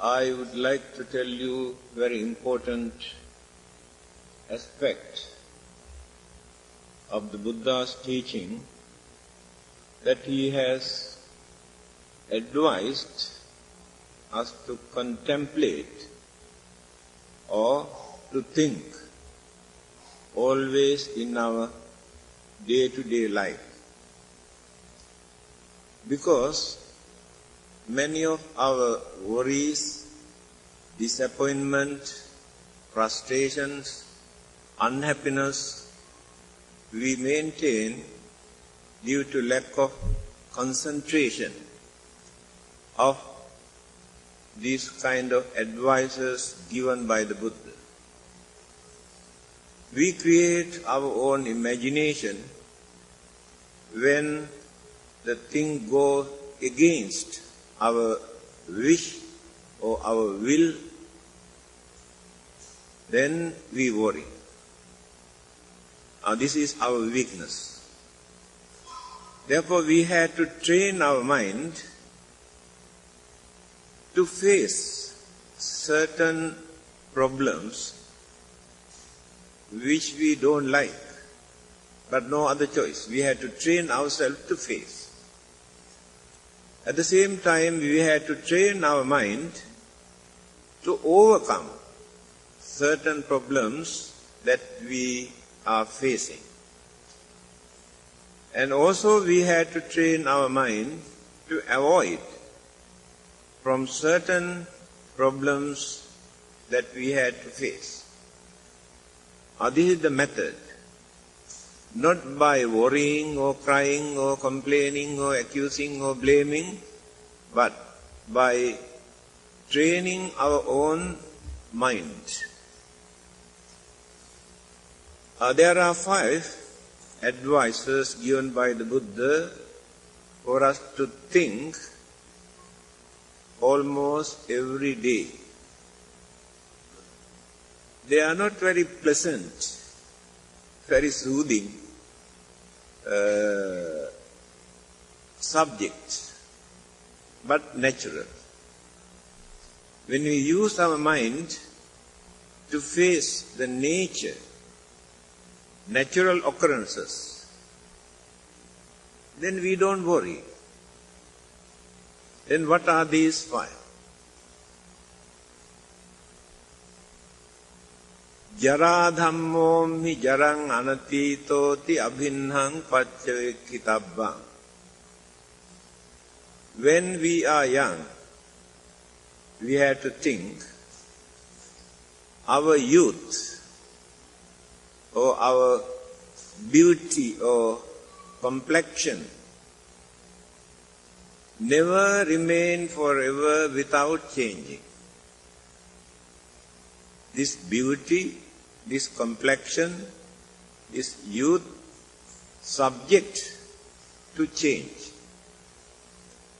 I would like to tell you very important aspect of the Buddha's teaching, that he has advised us to contemplate or to think always in our day-to-day life. Because many of our worries, disappointment, frustrations, unhappiness, we maintain due to lack of concentration of these kind of advices given by the Buddha. We create our own imagination when the thing goes against our wish or our will, then we worry. This is our weakness. Therefore, we had to train our mind to face certain problems which we don't like, but no other choice. We had to train ourselves to face. At the same time, we had to train our mind to overcome certain problems that we are facing. And also we had to train our mind to avoid from certain problems that we had to face. This is the method. Not by worrying or crying or complaining or accusing or blaming, but by training our own mind. There are 5 advices given by the Buddha for us to think almost every day. They are not very pleasant, very soothing subjects, but natural. When we use our mind to face the nature, natural occurrences, then we don't worry. Then what are these 5? Jara dhammo mi jarang anatitoti abhinhang paccavekkhitabbang. When we are young, we have to think our youth or our beauty or complexion never remain forever without changing. This beauty, this complexion, this youth, subject to change.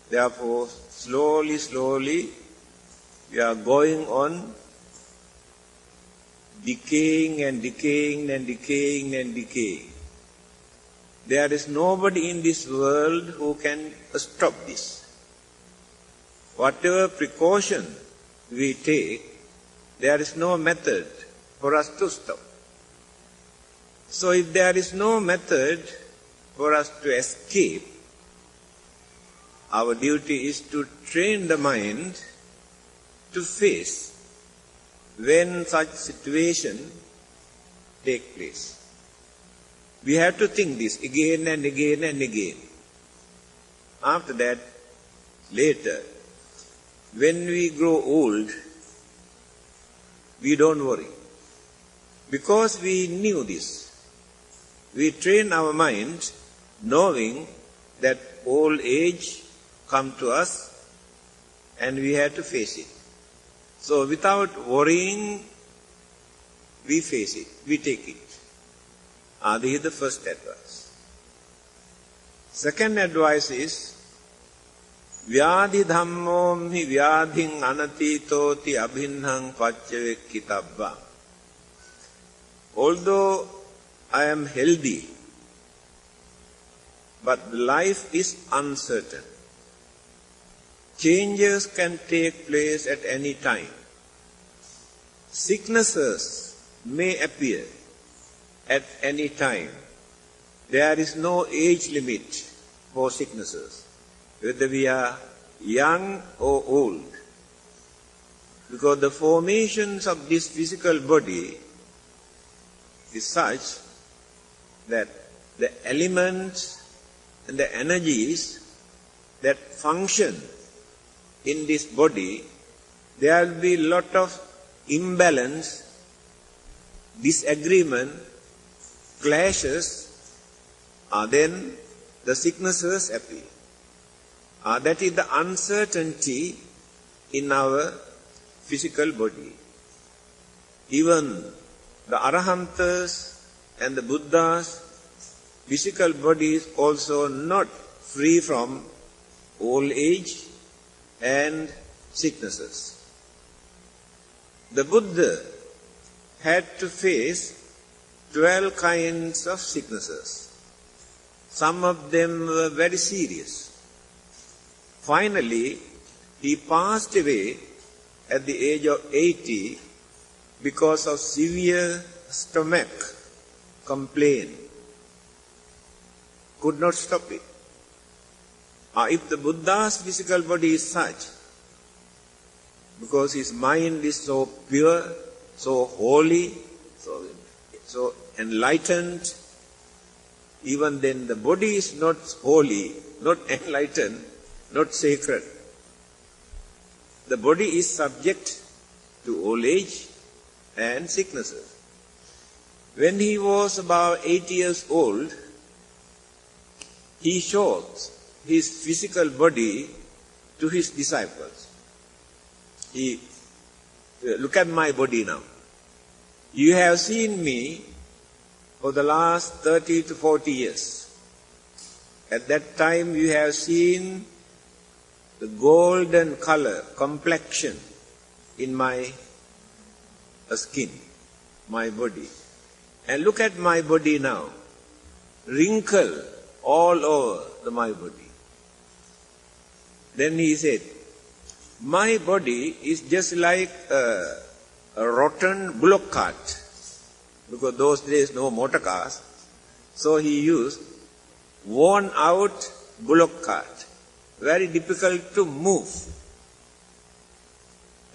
Therefore, slowly, we are going on decaying and decaying and decaying and decaying. There is nobody in this world who can stop this. Whatever precaution we take, there is no method for us to stop. So if there is no method for us to escape, our duty is to train the mind to face when such situation take place. We have to think this again and again and again. After that, later, when we grow old, we don't worry. Because we knew this. We train our mind knowing that old age come to us and we have to face it. So without worrying, we face it, we take it. This is the first advice. Second advice is, Vyādhi dhammo mi vyādhiṃ anatitoti abhinhang paccavekkhitabbang. Although I am healthy, but life is uncertain. changes can take place at any time. Sicknesses may appear at any time. There is no age limit for sicknesses, whether we are young or old. Because the formations of this physical body is such that the elements and the energies that function in this body, there will be a lot of imbalance, disagreement, clashes, then the sicknesses appear. That is the uncertainty in our physical body. Even the Arahantas and the Buddhas' physical body is also not free from old age and sicknesses. The Buddha had to face 12 kinds of sicknesses. Some of them were very serious. Finally, he passed away at the age of 80 because of severe stomach complaint. Could not stop it. If the Buddha's physical body is such, because his mind is so pure, so holy, so enlightened, even then the body is not holy, not enlightened, not sacred. The body is subject to old age and sicknesses. When he was about 80 years old, he showed his physical body to his disciples. Look at my body now. You have seen me for the last 30 to 40 years. At that time you have seen the golden color, complexion in my skin, my body. And look at my body now. Wrinkle all over my body. Then he said, my body is just like a rotten bullock cart. Because those days no motor cars. So he used worn out bullock cart. Very difficult to move.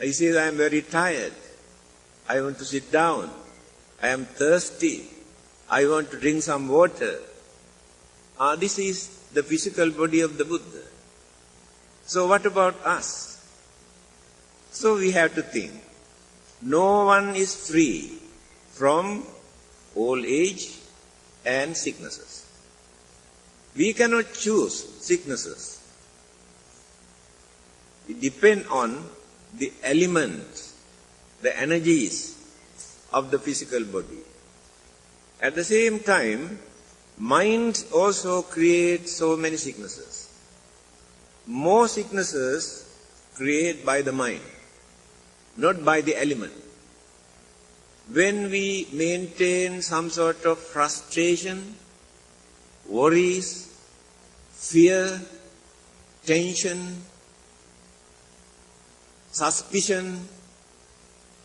He says, I am very tired. I want to sit down. I am thirsty. I want to drink some water. This is the physical body of the Buddha. So what about us? So we have to think. No one is free from old age and sicknesses. We cannot choose sicknesses. It depends on the elements, the energies of the physical body. At the same time, mind also creates so many sicknesses. More sicknesses created by the mind, not by the element. When we maintain some sort of frustration, worries, fear, tension, suspicion,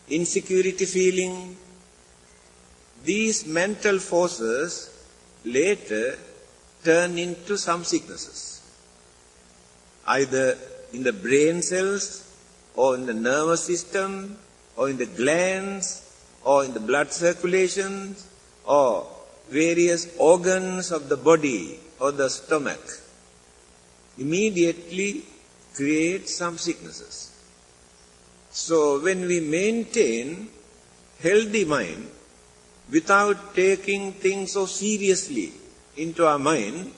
insecurity feeling, these mental forces later turn into some sicknesses. Either in the brain cells, or in the nervous system, or in the glands, or in the blood circulation, or various organs of the body or the stomach. Immediately create some sicknesses. So when we maintain healthy mind without taking things so seriously into our mind,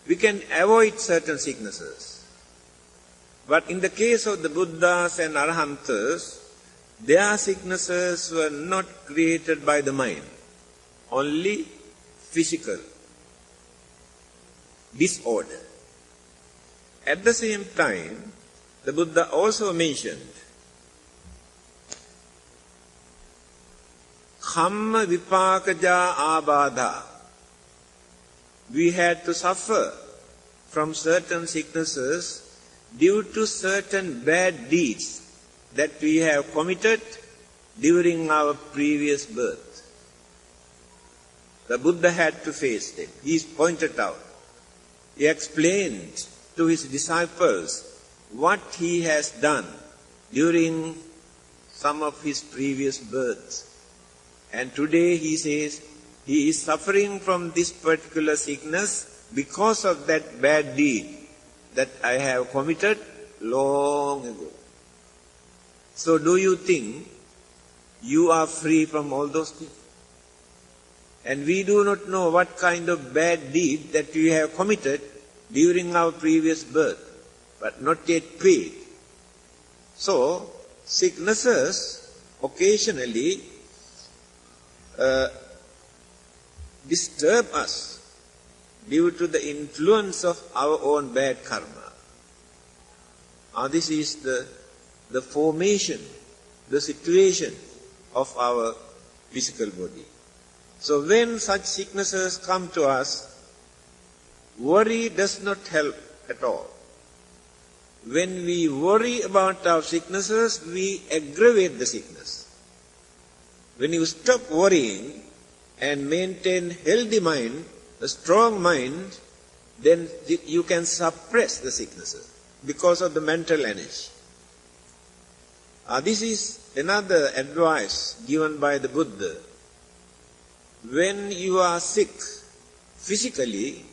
we can avoid certain sicknesses. But in the case of the Buddhas and Arahantas, their sicknesses were not created by the mind, only physical disorder. At the same time, the Buddha also mentioned Kamma vipakaja abadha. We had to suffer from certain sicknesses due to certain bad deeds that we have committed during our previous birth. The Buddha had to face them. He pointed out. He explained to his disciples what he has done during some of his previous births. And today he says he is suffering from this particular sickness because of that bad deed that I have committed long ago. So do you think you are free from all those things? And we do not know what kind of bad deed that we have committed during our previous birth, but not yet paid. So, sicknesses occasionally disturb us due to the influence of our own bad karma. This is the formation, the situation of our physical body. So when such sicknesses come to us, worry does not help at all. When we worry about our sicknesses, we aggravate the sickness. When you stop worrying and maintain healthy mind, a strong mind, then you can suppress the sicknesses because of the mental energy. This is another advice given by the Buddha. When you are sick physically,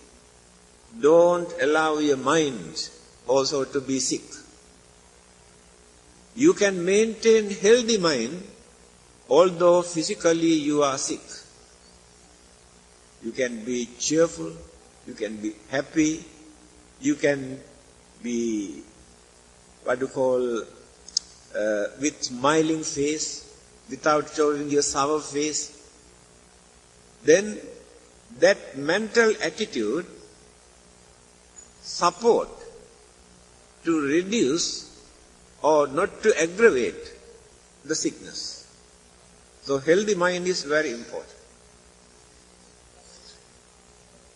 don't allow your mind also to be sick. You can maintain healthy mind although physically you are sick. You can be cheerful, you can be happy, you can be with smiling face, without showing your sour face. Then that mental attitude support to reduce or not to aggravate the sickness. So healthy mind is very important.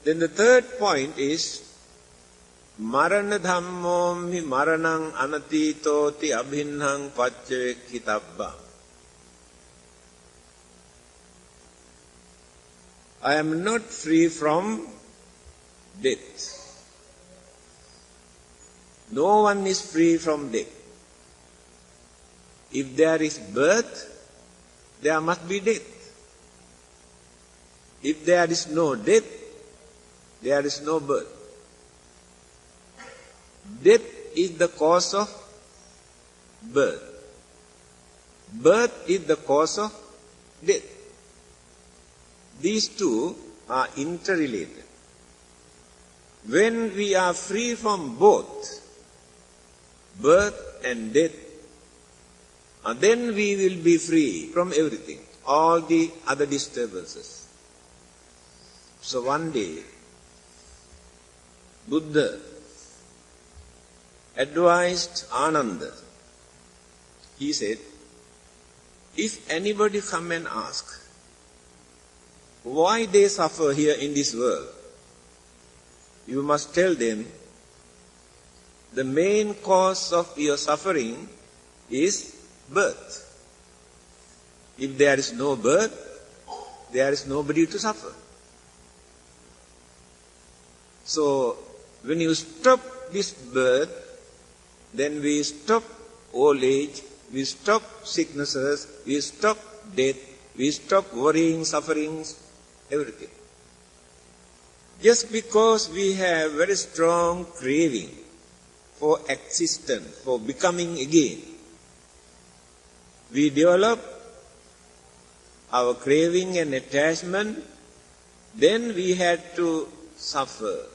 Then the third point is Marana Dhammo mi maranang anatitoti abhinnang paccavekhitabba. I am not free from death. No one is free from death. If there is birth, there must be death. If there is no death, there is no birth. Death is the cause of birth. Birth is the cause of death. These two are interrelated. When we are free from both birth and death, then we will be free from everything, all the other disturbances. So one day, Buddha advised Ananda. He said, if anybody come and ask why they suffer here in this world, you must tell them the main cause of your suffering is birth. If there is no birth, there is nobody to suffer. So, when you stop this birth, then we stop old age, we stop sicknesses, we stop death, we stop worrying, sufferings, everything. Just because we have very strong craving for existence, for becoming again, we develop our craving and attachment, then we had to suffer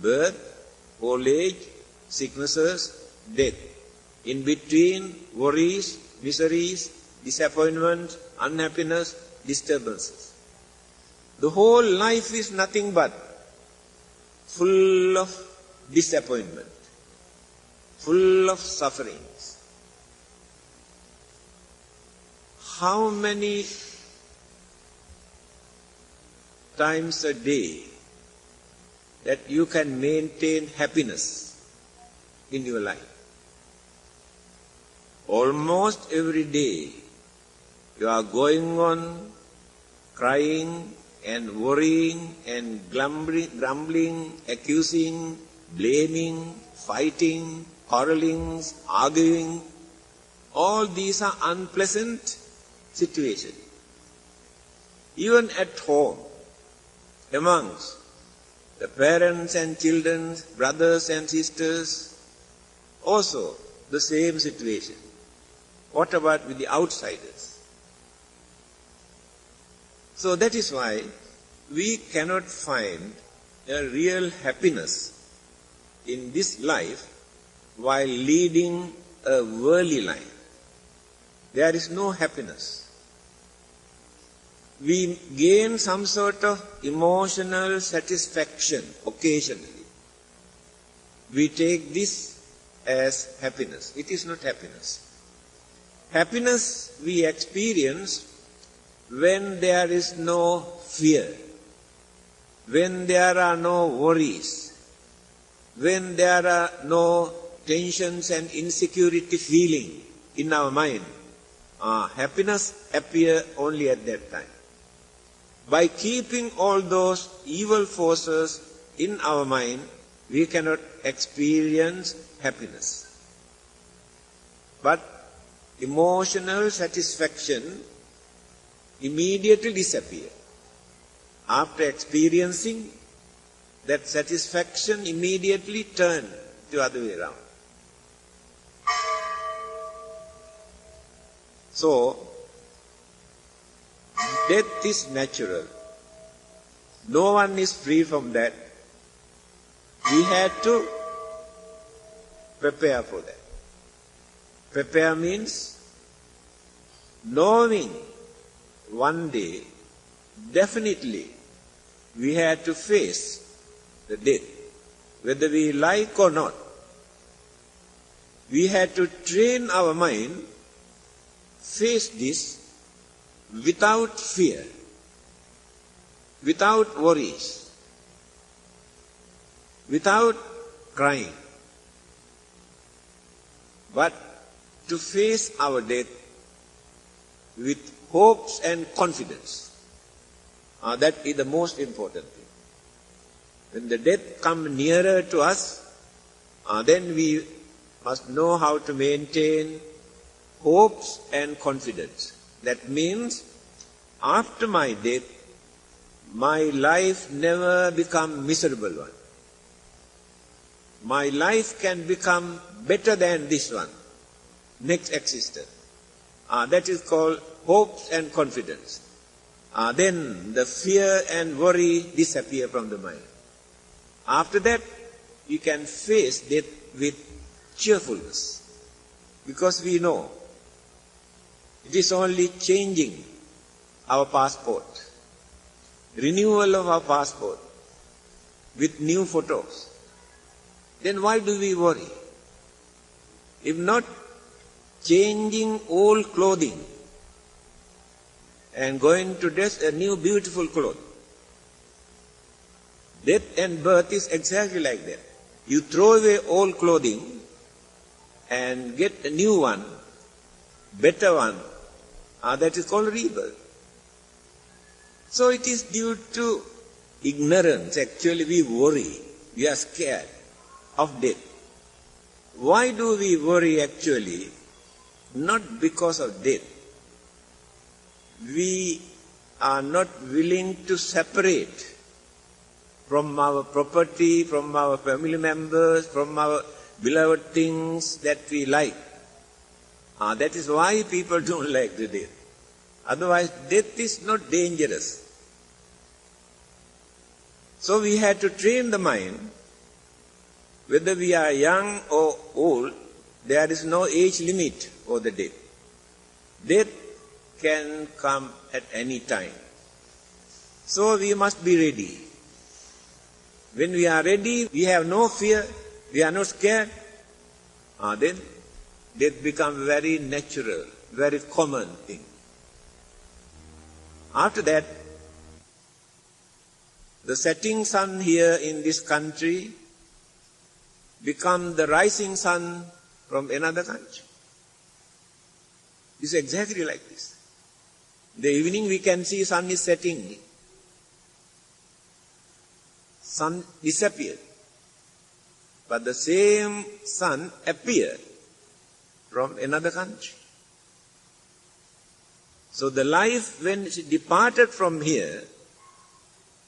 birth, old age, sicknesses, death. In between, worries, miseries, disappointment, unhappiness, disturbances. The whole life is nothing but full of disappointment, full of sufferings. How many times a day that you can maintain happiness in your life. Almost every day you are going on crying and worrying and grumbling, accusing, blaming, fighting, quarreling, arguing. All these are unpleasant situations. Even at home, amongst the parents and children, brothers and sisters, also the same situation. What about with the outsiders? So that is why we cannot find a real happiness in this life while leading a worldly life. There is no happiness. We gain some sort of emotional satisfaction occasionally. We take this as happiness. It is not happiness. Happiness we experience when there is no fear, when there are no worries, when there are no tensions and insecurity feeling in our mind. Happiness appears only at that time. By keeping all those evil forces in our mind, we cannot experience happiness. But emotional satisfaction immediately disappears. After experiencing, that satisfaction immediately turns the other way around. So, death is natural. No one is free from that. We had to prepare for that. Prepare means knowing one day, definitely, we had to face the death, whether we like or not. We had to train our mind, face this without fear, without worries, without crying, but to face our death with hopes and confidence. That is the most important thing. When the death comes nearer to us, then we must know how to maintain hopes and confidence. That means, after my death, my life never become miserable one. My life can become better than this one, next existence. That is called hopes and confidence. Then the fear and worry disappear from the mind. After that, you can face death with cheerfulness, because we know it is only changing our passport, renewal of our passport with new photos. Then why do we worry? If not changing old clothing and going to dress a new beautiful cloth. Death and birth is exactly like that. You throw away old clothing and get a new one, better one. That is called rebirth. So it is due to ignorance. Actually we worry. We are scared of death. Why do we worry actually? Not because of death. We are not willing to separate from our property, from our family members, from our beloved things that we like. That is why people don't like the death. Otherwise, death is not dangerous. So we had to train the mind, whether we are young or old, there is no age limit for the death. Death can come at any time. So we must be ready. When we are ready, we have no fear, we are not scared, then death becomes very natural, very common thing. After that, the setting sun here in this country become the rising sun from another country. It's exactly like this. In the evening we can see sun is setting. Sun disappeared. But the same sun appeared from another country. So the life, when it departed from here,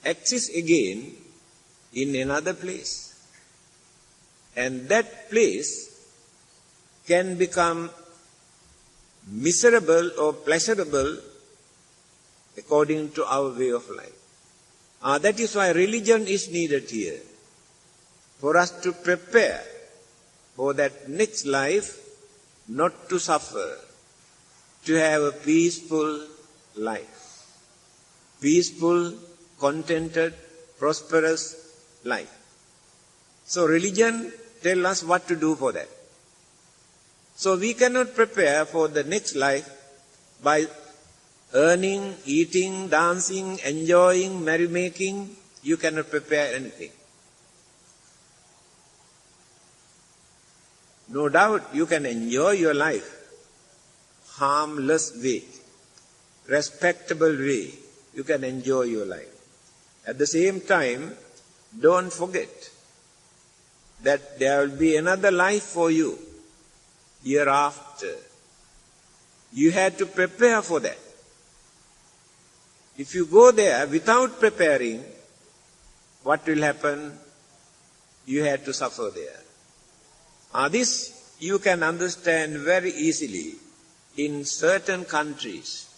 exists again in another place. And that place can become miserable or pleasurable according to our way of life. That is why religion is needed here. For us to prepare for that next life, not to suffer, to have a peaceful life. Peaceful, contented, prosperous life. So religion tells us what to do for that. So we cannot prepare for the next life by earning, eating, dancing, enjoying, merrymaking. You cannot prepare anything. No doubt you can enjoy your life harmless way, respectable way. You can enjoy your life. At the same time, don't forget that there will be another life for you hereafter. You have to prepare for that. If you go there without preparing, what will happen? You have to suffer there. This you can understand very easily. In certain countries,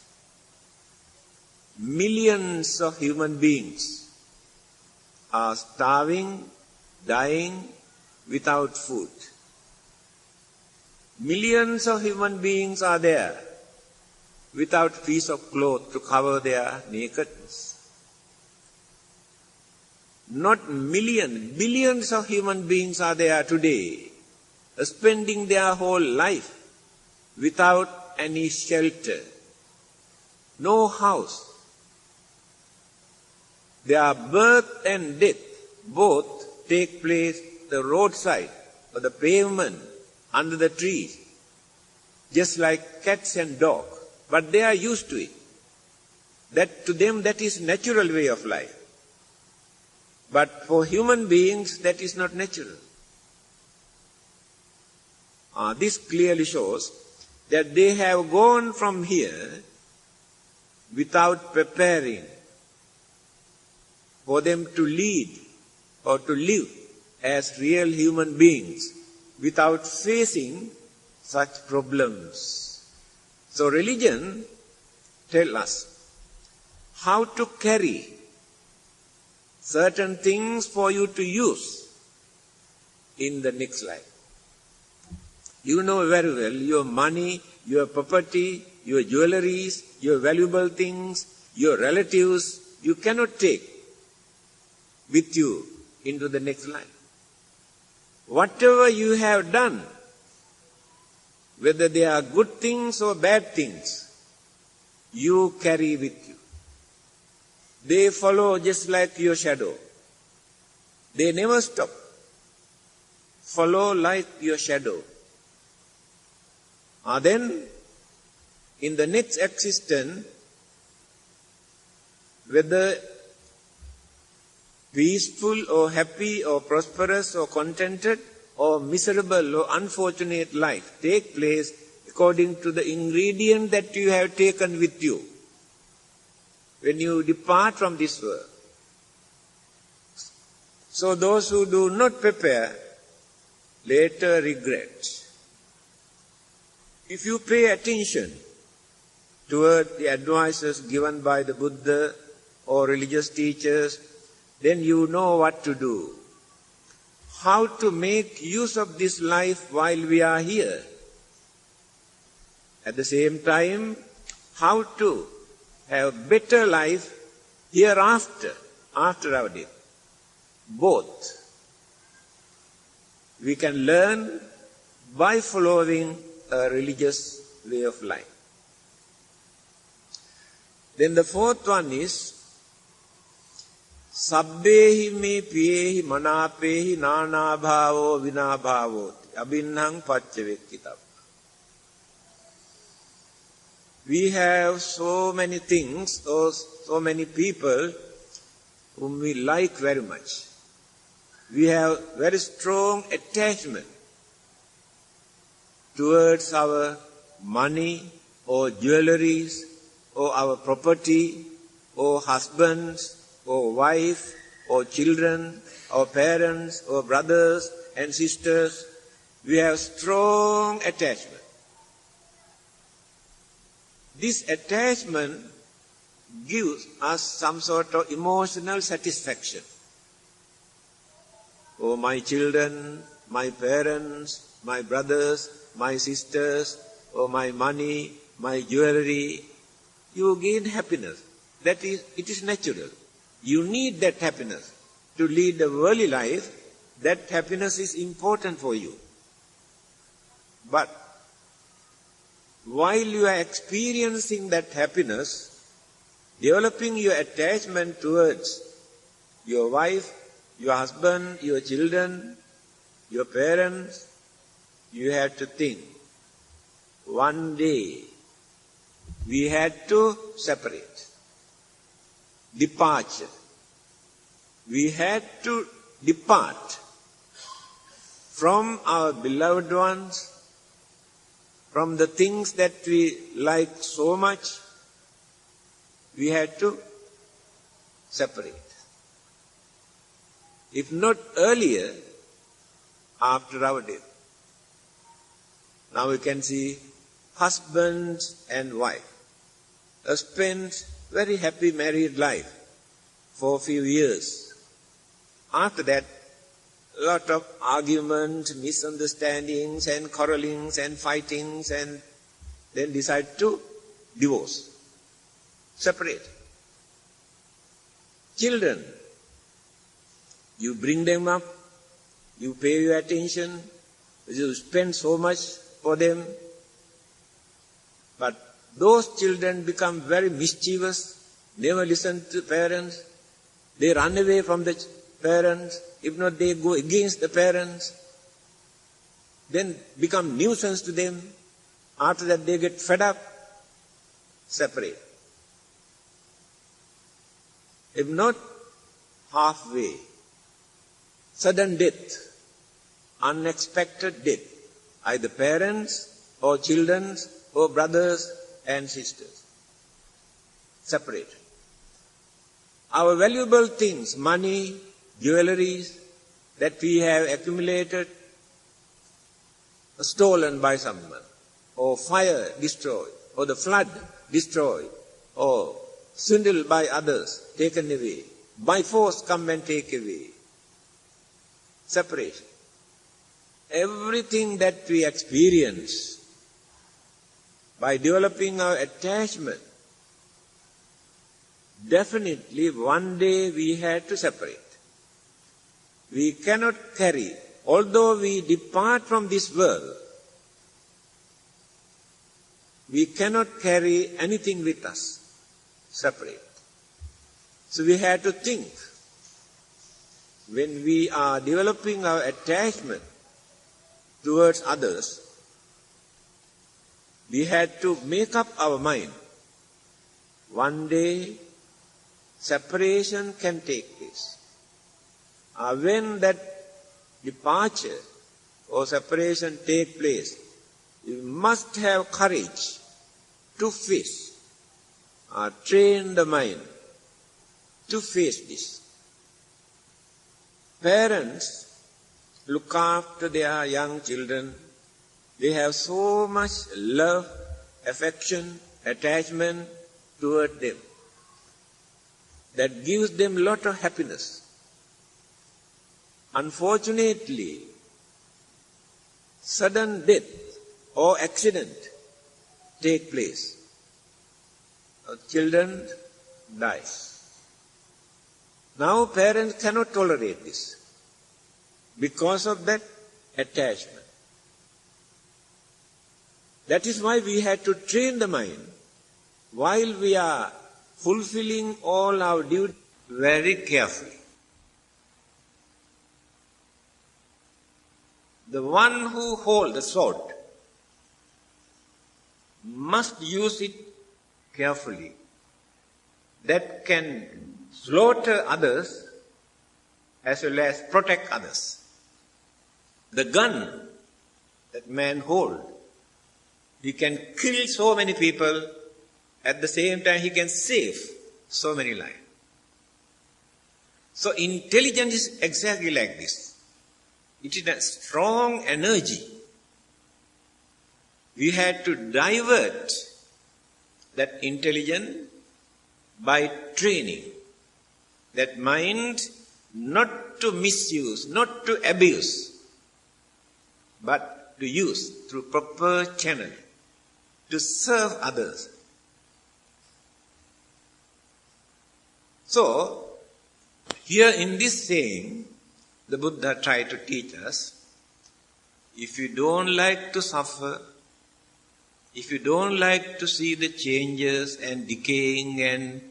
millions of human beings are starving, dying without food. Millions of human beings are there without a piece of cloth to cover their nakedness. Not millions, billions of human beings are there today, spending their whole life without any shelter, no house. Their birth and death both take place the roadside or the pavement, under the trees, just like cats and dogs. But they are used to it. That to them that is natural way of life. But for human beings that is not natural. This clearly shows that they have gone from here without preparing for them to lead or to live as real human beings without facing such problems. So religion tells us how to carry certain things for you to use in the next life. You know very well your money, your property, your jewelries, your valuable things, your relatives, you cannot take with you into the next life. Whatever you have done, whether they are good things or bad things, you carry with you. They follow just like your shadow. They never stop. Follow like your shadow. Then, in the next existence, whether peaceful or happy or prosperous or contented or miserable or unfortunate life take place according to the ingredient that you have taken with you when you depart from this world. So those who do not prepare later regret. If you pay attention toward the advices given by the Buddha or religious teachers, then you know what to do. How to make use of this life while we are here. At the same time, how to have better life hereafter, after our death. Both. We can learn by following a religious way of life. Then the fourth one is Sabbehi me piyehi manapehi nana bhavo vina bhavoti abhinnang paccavekkitappa. We have so many things, or so many people whom we like very much. We have very strong attachment towards our money or jewelries or our property or husbands or wife or children or parents or brothers and sisters. We have strong attachment. This attachment gives us some sort of emotional satisfaction. Oh, my children, my parents, my brothers, my sisters, or my money, my jewelry, you gain happiness. That is, it is natural. You need that happiness to lead a worldly life. That happiness is important for you. But while you are experiencing that happiness, developing your attachment towards your wife, your husband, your children, your parents, you have to think, one day we had to separate. Departure. We had to depart from our beloved ones, from the things that we like so much. We had to separate. If not earlier, after our death. Now we can see husband and wife spent very happy married life for a few years. After that, a lot of arguments, misunderstandings and quarrelings and fightings, and then decide to divorce, separate. Children, you bring them up, you pay your attention, you spend so much for them, but those children become very mischievous, never listen to parents, they run away from the parents, if not they go against the parents, then become nuisance to them. After that they get fed up, separate. If not, halfway, sudden death, unexpected death, either parents or children or brothers and sisters. Separate. Our valuable things, money, jewelries that we have accumulated, stolen by someone, or fire destroyed, or the flood destroyed, or swindled by others, taken away, by force come and take away. Separation. Everything that we experience by developing our attachment, definitely one day we had to separate. We cannot carry, although we depart from this world, we cannot carry anything with us. Separate. So we have to think, when we are developing our attachment towards others, we had to make up our mind. One day, separation can take place. When that departure or separation take place, you must have courage to face, train the mind to face this. Parents look after their young children. They have so much love, affection, attachment toward them that gives them a lot of happiness. Unfortunately, sudden death or accident take place. Children die. Now parents cannot tolerate this because of that attachment. That is why we had to train the mind while we are fulfilling all our duty. very carefully. The one who holds the sword must use it carefully. That can slaughter others as well as protect others. The gun that man holds, he can kill so many people, at the same time he can save so many lives. So intelligence is exactly like this. It is a strong energy. We had to divert that intelligence by training that mind not to misuse, not to abuse, but to use through proper channel to serve others. So, here in this saying, the Buddha tried to teach us, if you don't like to suffer, if you don't like to see the changes and decaying and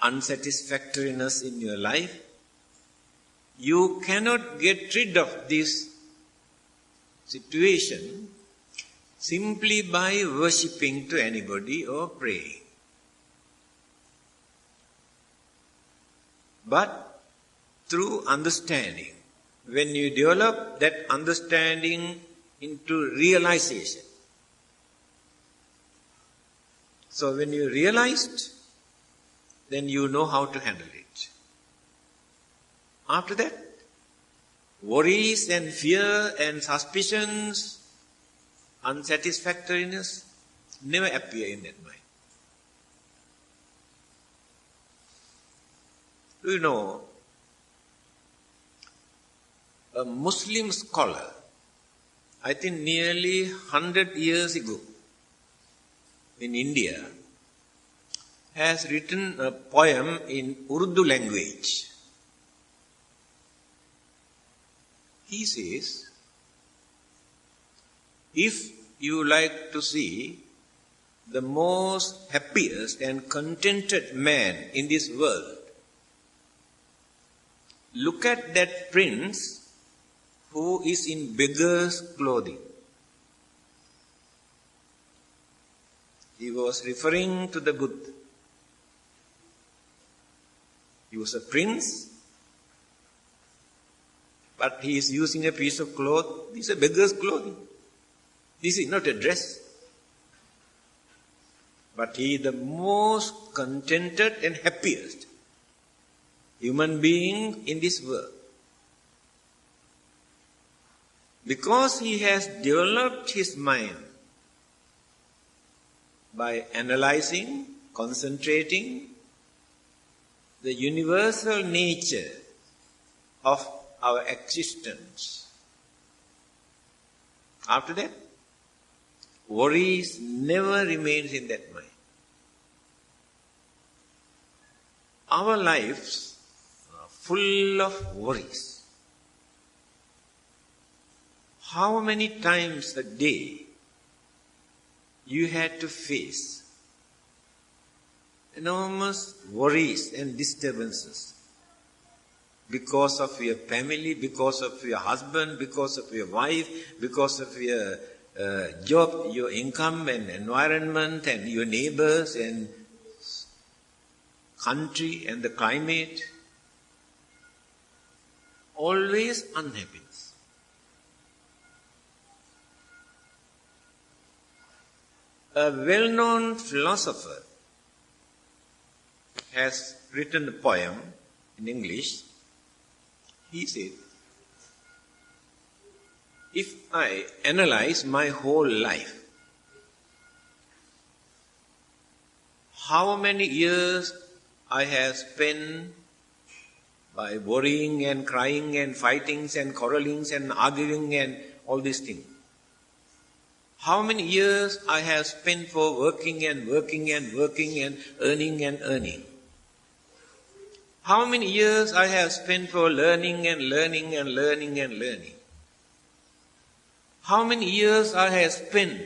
unsatisfactoriness in your life, you cannot get rid of this situation simply by worshipping to anybody or praying. But through understanding, when you develop that understanding into realization. So when you realized, then you know how to handle it. After that, worries and fear and suspicions, unsatisfactoriness never appear in that mind. Do you know, a Muslim scholar, I think nearly 100 years ago, in India, has written a poem in Urdu language. He says, if you like to see the most happiest and contented man in this world, look at that prince who is in beggar's clothing. He was referring to the Buddha. He was a prince, but he is using a piece of cloth. This is a beggar's clothing. This is not a dress. But he is the most contented and happiest human being in this world. Because he has developed his mind by analyzing, concentrating the universal nature of our existence. After that, worries never remains in that mind. Our lives are full of worries. How many times a day you had to face enormous worries and disturbances because of your family, because of your husband, because of your wife, because of your job, your income and environment and your neighbors and country and the climate. Always unhappiness. A well-known philosopher has written a poem in English. He said, if I analyze my whole life, how many years I have spent by worrying and crying and fightings and quarrelings and arguing and all these things. How many years I have spent for working and working and working and earning and earning. How many years I have spent for learning and learning and learning and learning. How many years I have spent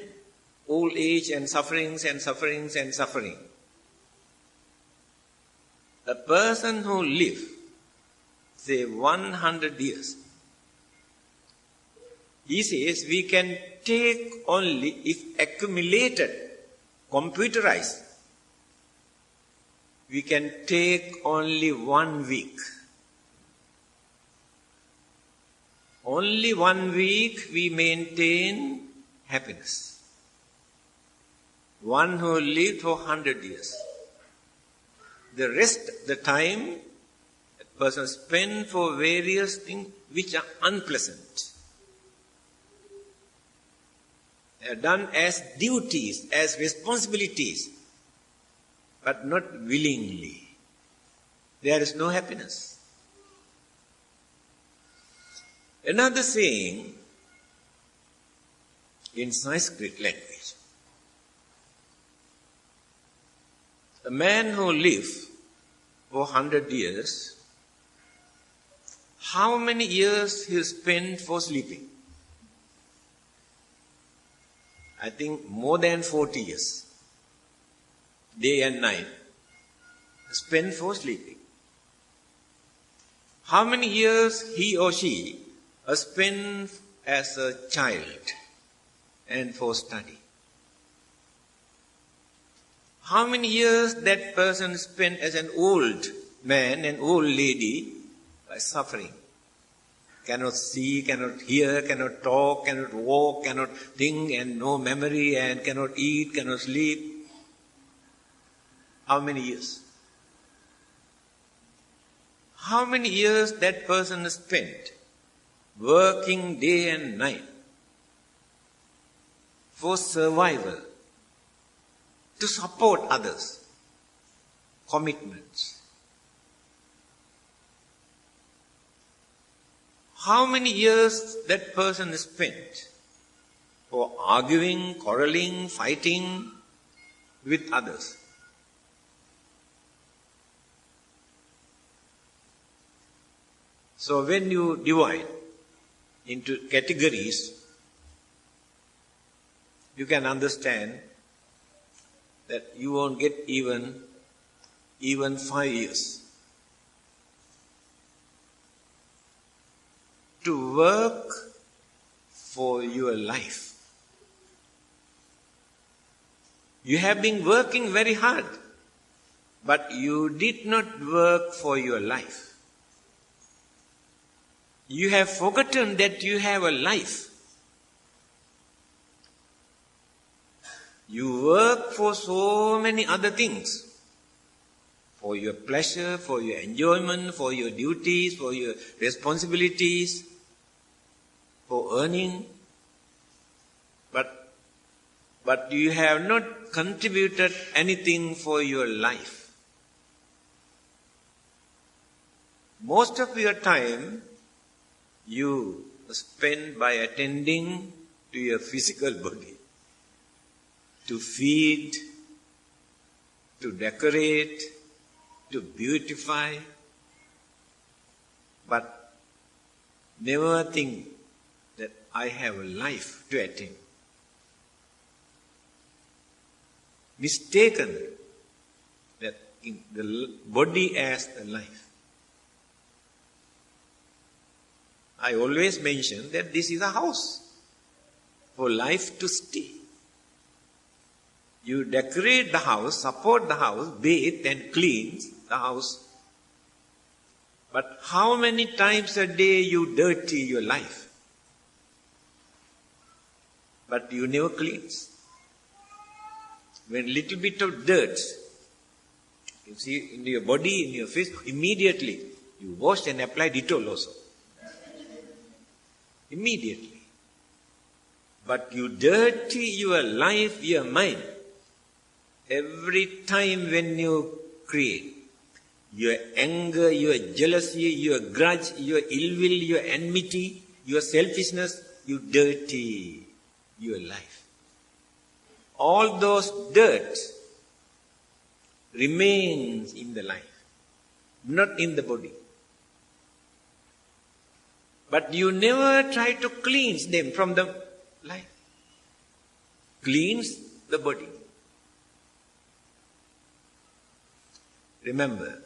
old age and sufferings and sufferings and suffering. a person who lives, say 100 years, he says we can take only, if accumulated, computerized, we can take only 1 week. Only 1 week we maintain happiness. One who lived for 100 years. The rest, the time, a person spends for various things which are unpleasant. They are done as duties, as responsibilities, but not willingly. There is no happiness. Another saying in Sanskrit language, a man who lives for 100 years, how many years he spent for sleeping? I think more than 40 years, day and night, spent for sleeping. How many years he or she spent as a child and for study? How many years that person spent as an old man and old lady by suffering? Cannot see, cannot hear, cannot talk, cannot walk, cannot think, and no memory, and cannot eat, cannot sleep. How many years? How many years that person spent working day and night for survival, to support others, commitments. How many years that person spent for arguing, quarreling, fighting with others? So when you divide into categories, you can understand that you won't get even 5 years to work for your life. You have been working very hard, but you did not work for your life. You have forgotten that you have a life. You work for so many other things. For your pleasure, for your enjoyment, for your duties, for your responsibilities, for earning. But you have not contributed anything for your life. Most of your time you spend by attending to your physical body, to feed, to decorate, to beautify, but never think that I have a life to attain. Mistaken that in the body as a life. I always mention that this is a house for life to stay. You decorate the house, support the house, bathe and clean the house. But how many times a day you dirty your life? But you never cleanse. When little bit of dirt you see in your body, in your face, immediately you wash and apply Dettol also. Immediately. But you dirty your life, your mind. Every time when you create, your anger, your jealousy, your grudge, your ill will, your enmity, your selfishness, you dirty your life. All those dirt remains in the life, not in the body. But you never try to cleanse them from the life. Cleanse the body. Remember,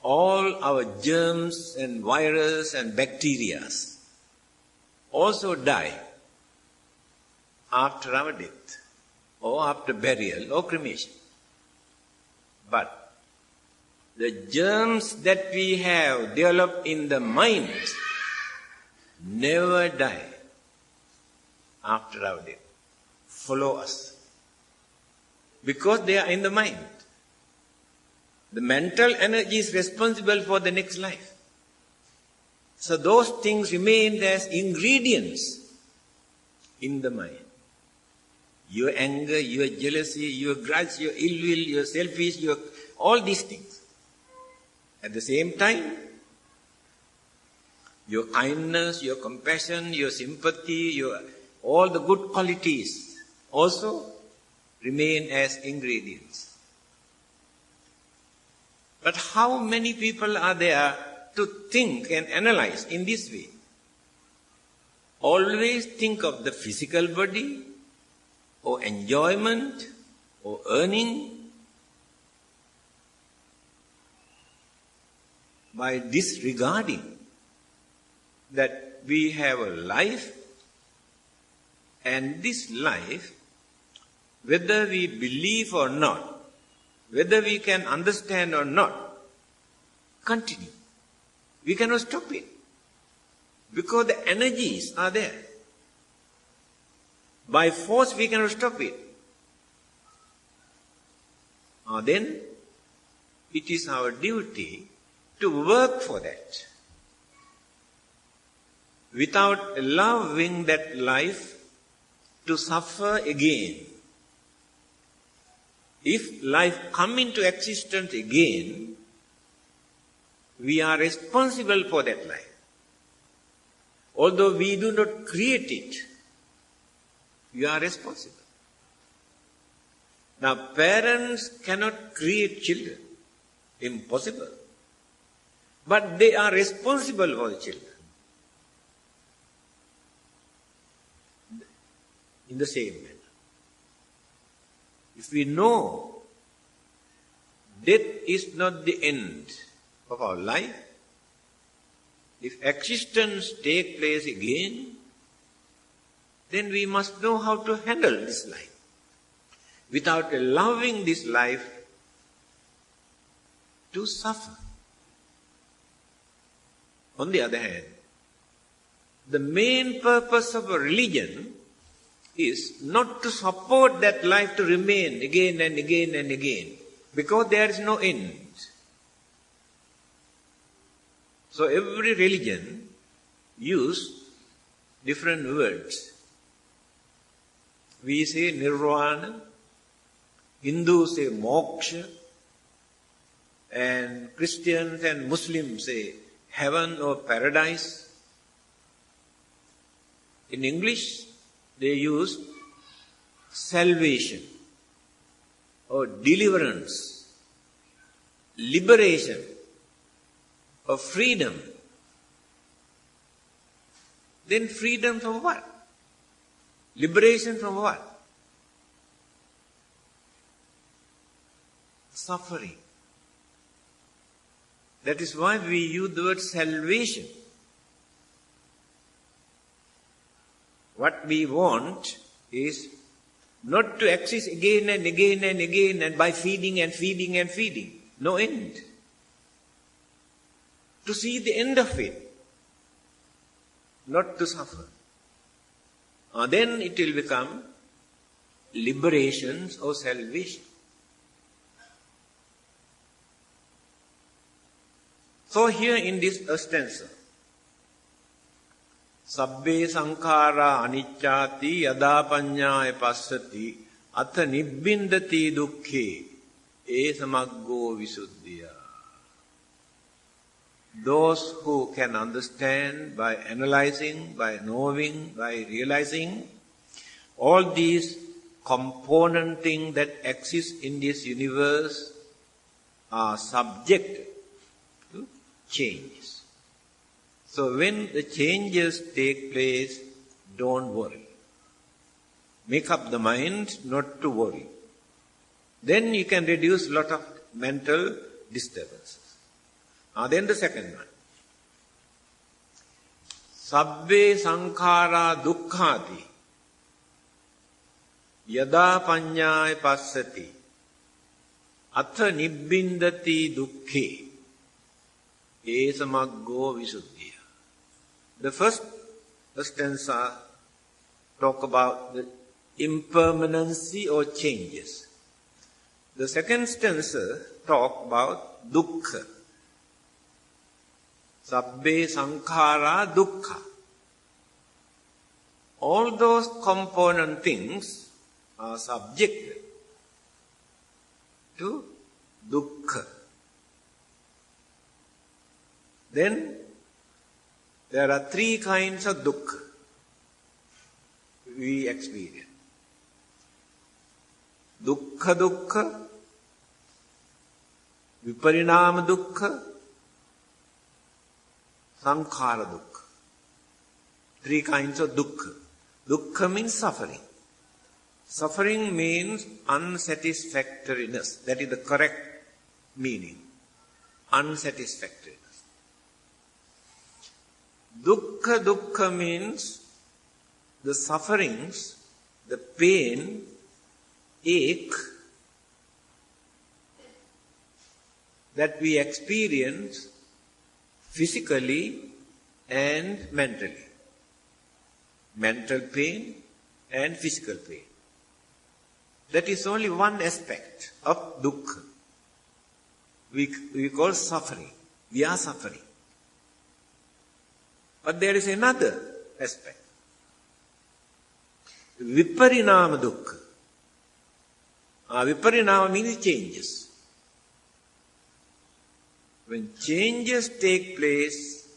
all our germs and virus and bacteria also die after our death or after burial or cremation. But the germs that we have developed in the mind never die after our death. Follow us. Because they are in the mind. The mental energy is responsible for the next life. So those things remain as ingredients in the mind. Your anger, your jealousy, your grudge, your ill will, your selfish, all these things. At the same time, your kindness, your compassion, your sympathy, all the good qualities also remain as ingredients. But how many people are there to think and analyze in this way? Always think of the physical body, or enjoyment, or earning. By disregarding that we have a life, and this life, whether we believe or not, whether we can understand or not, continue. We cannot stop it. Because the energies are there. By force we cannot stop it. Then it is our duty to work for that. Without allowing that life to suffer again. If life come into existence again, we are responsible for that life. Although we do not create it, we are responsible. Now, parents cannot create children. Impossible. But they are responsible for the children. In the same manner. If we know death is not the end of our life, if existence takes place again, then we must know how to handle this life without allowing this life to suffer. On the other hand, the main purpose of a religion is not to support that life to remain again and again and again, because there is no end. So every religion use different words. We say nirvana, Hindus say moksha, and Christians and Muslims say heaven or paradise. In English, they use salvation or deliverance, liberation or freedom. Then freedom from what? Liberation from what? Suffering. That is why we use the word salvation. What we want is not to exist again and again and again and by feeding and feeding and feeding. No end. To see the end of it. Not to suffer. Then it will become liberation or salvation. So here in this stanza, Sabbe sankhara anicchati yada panyaya passati atha nibbindati dukkhe esamaggo visuddhiya. Those who can understand by analyzing, by knowing, by realizing, all these component things that exist in this universe are subject to changes. So when the changes take place, don't worry. Make up the mind not to worry. Then you can reduce a lot of mental disturbances. Then the second one. Sabbe sankhara dukkhati yada panyaya passati atha nibbindati dukkhe esamaggo visuddhiya. The first stanza talk about the impermanency or changes. The second stanza talk about dukkha. Sabbe sankhara dukkha. All those component things are subject to dukkha. Then there are three kinds of dukkha we experience. Dukkha dukkha, viparinama dukkha, sankhara dukkha. Three kinds of dukkha. Dukkha means suffering. Suffering means unsatisfactoriness. That is the correct meaning. Unsatisfactoriness. Dukkha dukkha means the sufferings, the pain, ache that we experience physically and mentally. Mental pain and physical pain. That is only one aspect of dukkha. We call suffering. We are suffering. But there is another aspect. Viparinama dukkha. Viparinama means changes. When changes take place,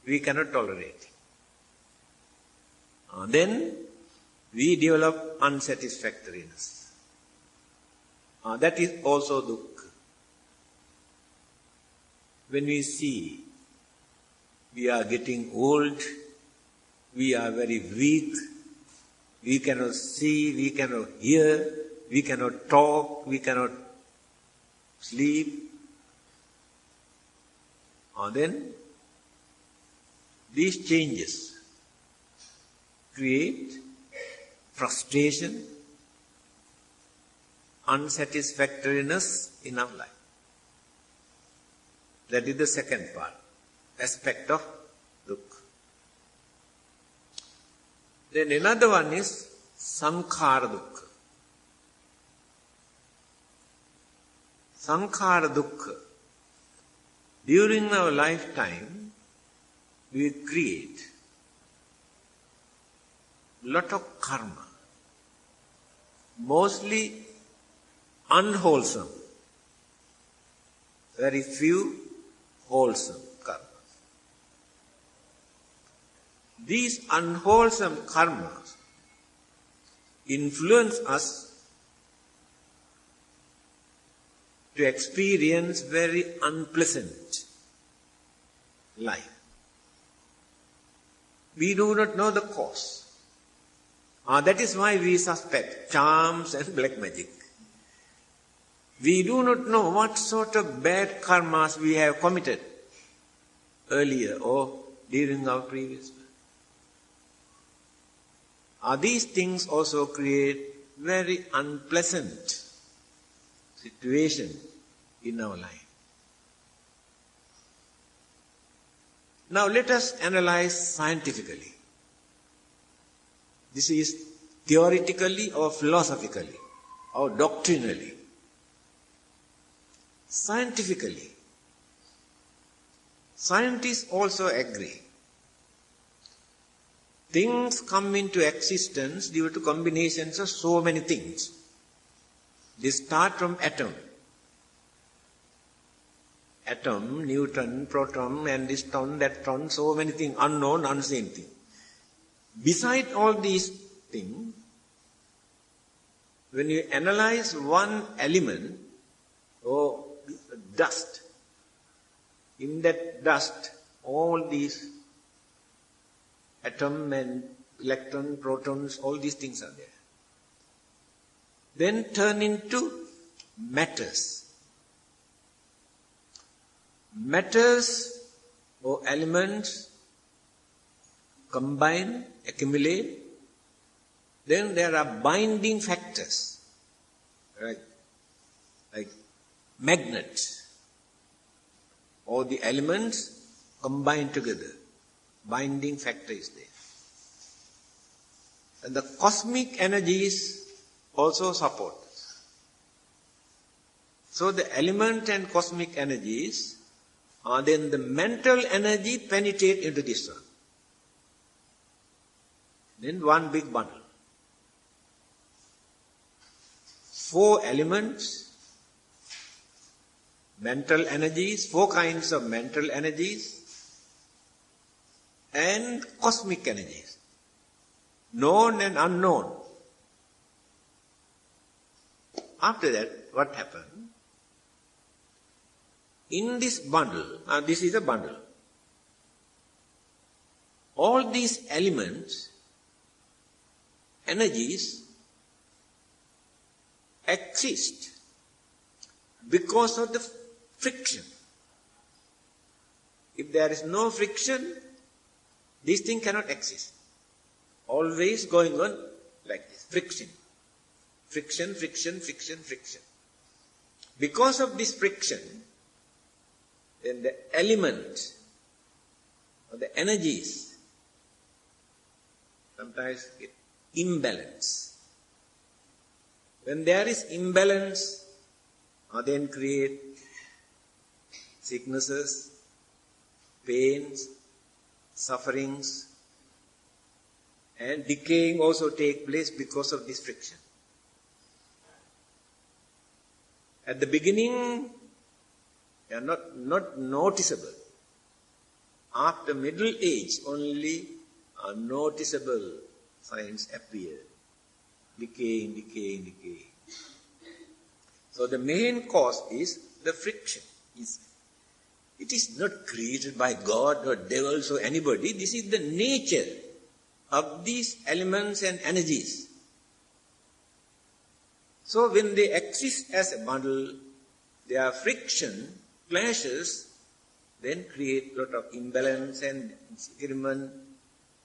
we cannot tolerate it. Then we develop unsatisfactoriness. That is also dukkha. When we see we are getting old, we are very weak, we cannot see, we cannot hear, we cannot talk, we cannot sleep. Then these changes create frustration, unsatisfactoriness in our life. That is the second part, aspect of dukkha. Then another one is sankhara dukkha. Sankhara dukkha. During our lifetime, we create lot of karma, mostly unwholesome, very few wholesome karma. These unwholesome karmas influence us to experience very unpleasant life. We do not know the cause. That is why we suspect charms and black magic. We do not know what sort of bad karmas we have committed earlier or during our previous life. These things also create very unpleasant situation in our life. Now let us analyze scientifically. This is theoretically or philosophically or doctrinally. Scientifically, scientists also agree. Things come into existence due to combinations of so many things. They start from atom. Atom, neutron, proton, and this ton, that ton, so many things, unknown, unseen things. Beside all these things, when you analyze one element, or dust, in that dust, all these atom and electron, protons, all these things are there. Then turn into matters. matters or elements combine, accumulate, then there are binding factors, right? Like magnets. All the elements combine together. Binding factor is there. And the cosmic energies also support. So the element and cosmic energies are then the mental energy penetrate into this one. Then one big bundle. 4 elements, mental energies, 4 kinds of mental energies, and cosmic energies, known and unknown. After that, what happened? In this bundle, this is a bundle, all these elements, energies, exist because of the friction. If there is no friction, this thing cannot exist. Always going on like this. Friction. Friction, friction, friction, friction. Because of this friction, then the element or the energies sometimes get imbalance. When there is imbalance, then create sicknesses, pains, sufferings, and decaying also take place because of this friction. At the beginning, they are not noticeable. After middle age, only noticeable signs appear. Decaying, decaying, decaying. So the main cause is the friction. It is not created by God or devils or anybody. This is the nature of these elements and energies. So when they exist as a bundle, their friction, clashes, then create a lot of imbalance and disagreement.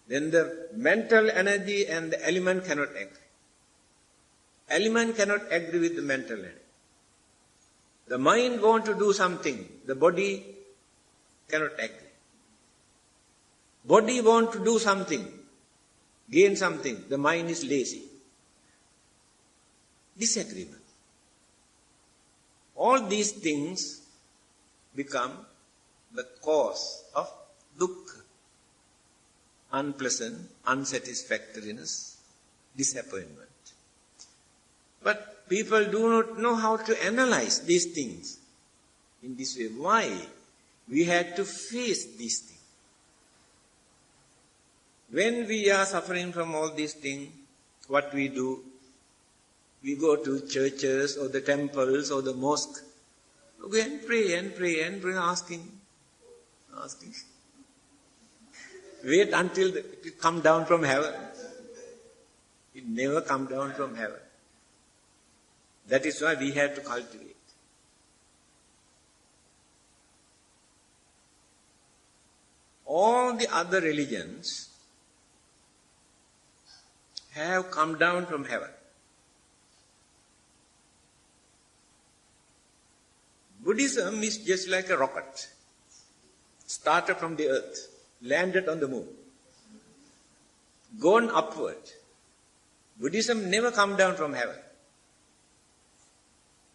Then the mental energy and the element cannot agree. Element cannot agree with the mental energy. The mind wants to do something, the body cannot agree. Body wants to do something, gain something, the mind is lazy. Disagreement. All these things become the cause of dukkha, unpleasant, unsatisfactoriness, disappointment. But people do not know how to analyze these things in this way. Why? We had to face these things. When we are suffering from all these things, what we do? We go to churches or the temples or the mosque. We go and pray and pray and pray, asking. Wait until it come down from heaven. It never come down from heaven. That is why we have to cultivate. All the other religions have come down from heaven. Buddhism is just like a rocket. Started from the earth, landed on the moon, gone upward. Buddhism never come down from heaven.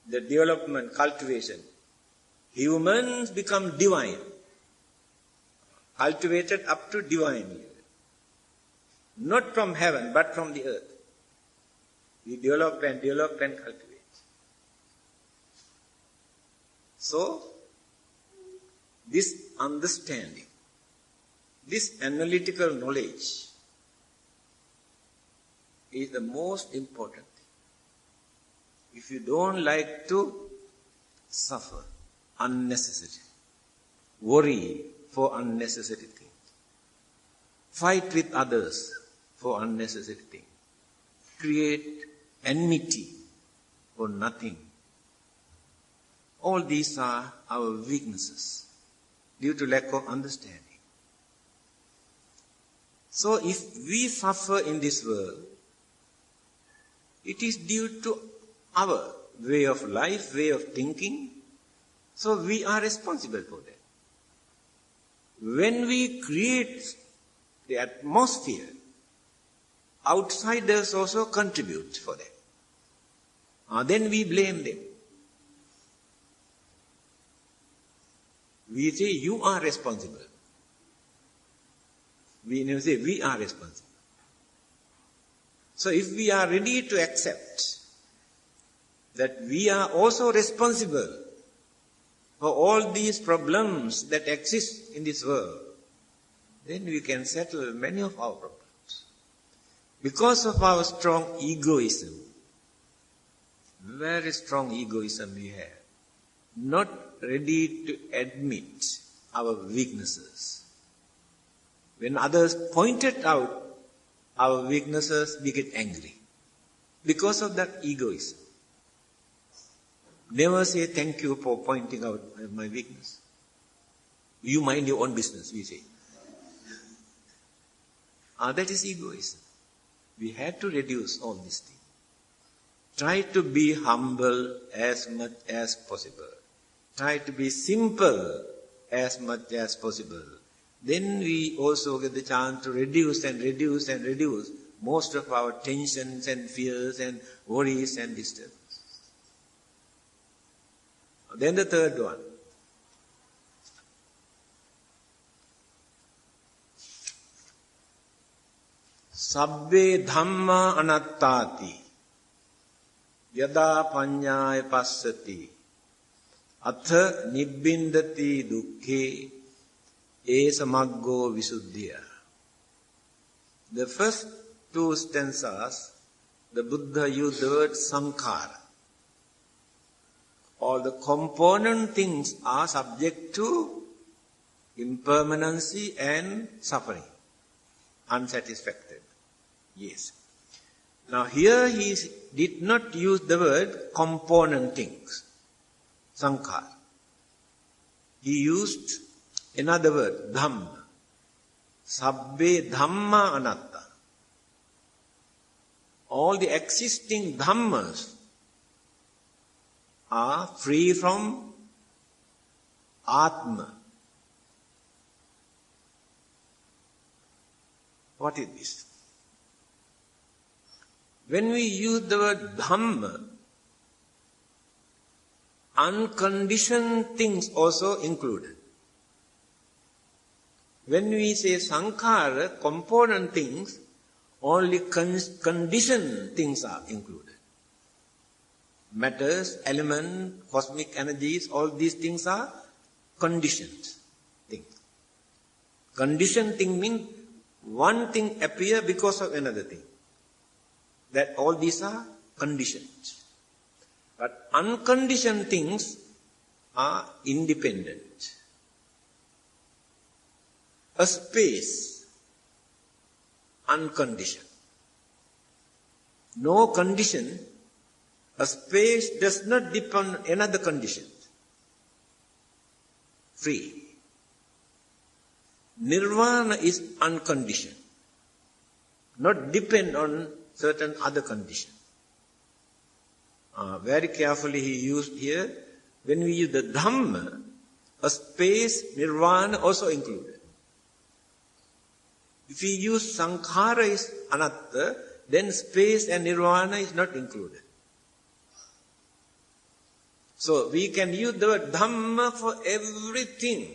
The development, cultivation. Humans become divine. Cultivated up to divine level. Not from heaven, but from the earth. We develop and cultivate. So, this understanding, this analytical knowledge is the most important thing. If you don't like to suffer unnecessarily, worry for unnecessary things, fight with others for unnecessary things, create enmity for nothing, all these are our weaknesses. due to lack of understanding. So if we suffer in this world, it is due to our way of life, way of thinking. So we are responsible for that. When we create the atmosphere, outsiders also contribute for that. Then we blame them. We say, you are responsible. We never say, we are responsible. So if we are ready to accept that we are also responsible for all these problems that exist in this world, then we can settle many of our problems. Because of our strong egoism, very strong egoism we have, not ready to admit our weaknesses. When others pointed out our weaknesses, we get angry. Because of that egoism. Never say thank you for pointing out my weakness. You mind your own business, we say. That is egoism. We have to reduce all these things. Try to be humble as much as possible. Try to be simple as much as possible. Then we also get the chance to reduce most of our tensions and fears and worries and disturbance. Then the third one. Sabbe Dhamma anattati yada panyaya passati atha nibbindati dukkhe esa maggo visuddhiya. The first two stanzas, the Buddha used the word sankhara. All the component things are subject to impermanency and suffering, unsatisfactory. Yes. Now here he did not use the word component things, sankhara. He used another word, Dhamma. Sabbe Dhamma anatta. All the existing Dhammas are free from Atma. What is this? When we use the word Dhamma, unconditioned things also included. When we say sankhara, component things, only conditioned things are included. Matters, element, cosmic energies, all these things are conditioned things. Conditioned thing means one thing appear because of another thing. That all these are conditioned. But unconditioned things are independent. A space, unconditioned. No condition, a space does not depend on another condition. Free. Nirvana is unconditioned. Not depend on certain other condition. Very carefully he used here, when we use the Dhamma, a space, nirvana also included. If we use sankhara is anatta, then space and nirvana is not included. So we can use the word Dhamma for everything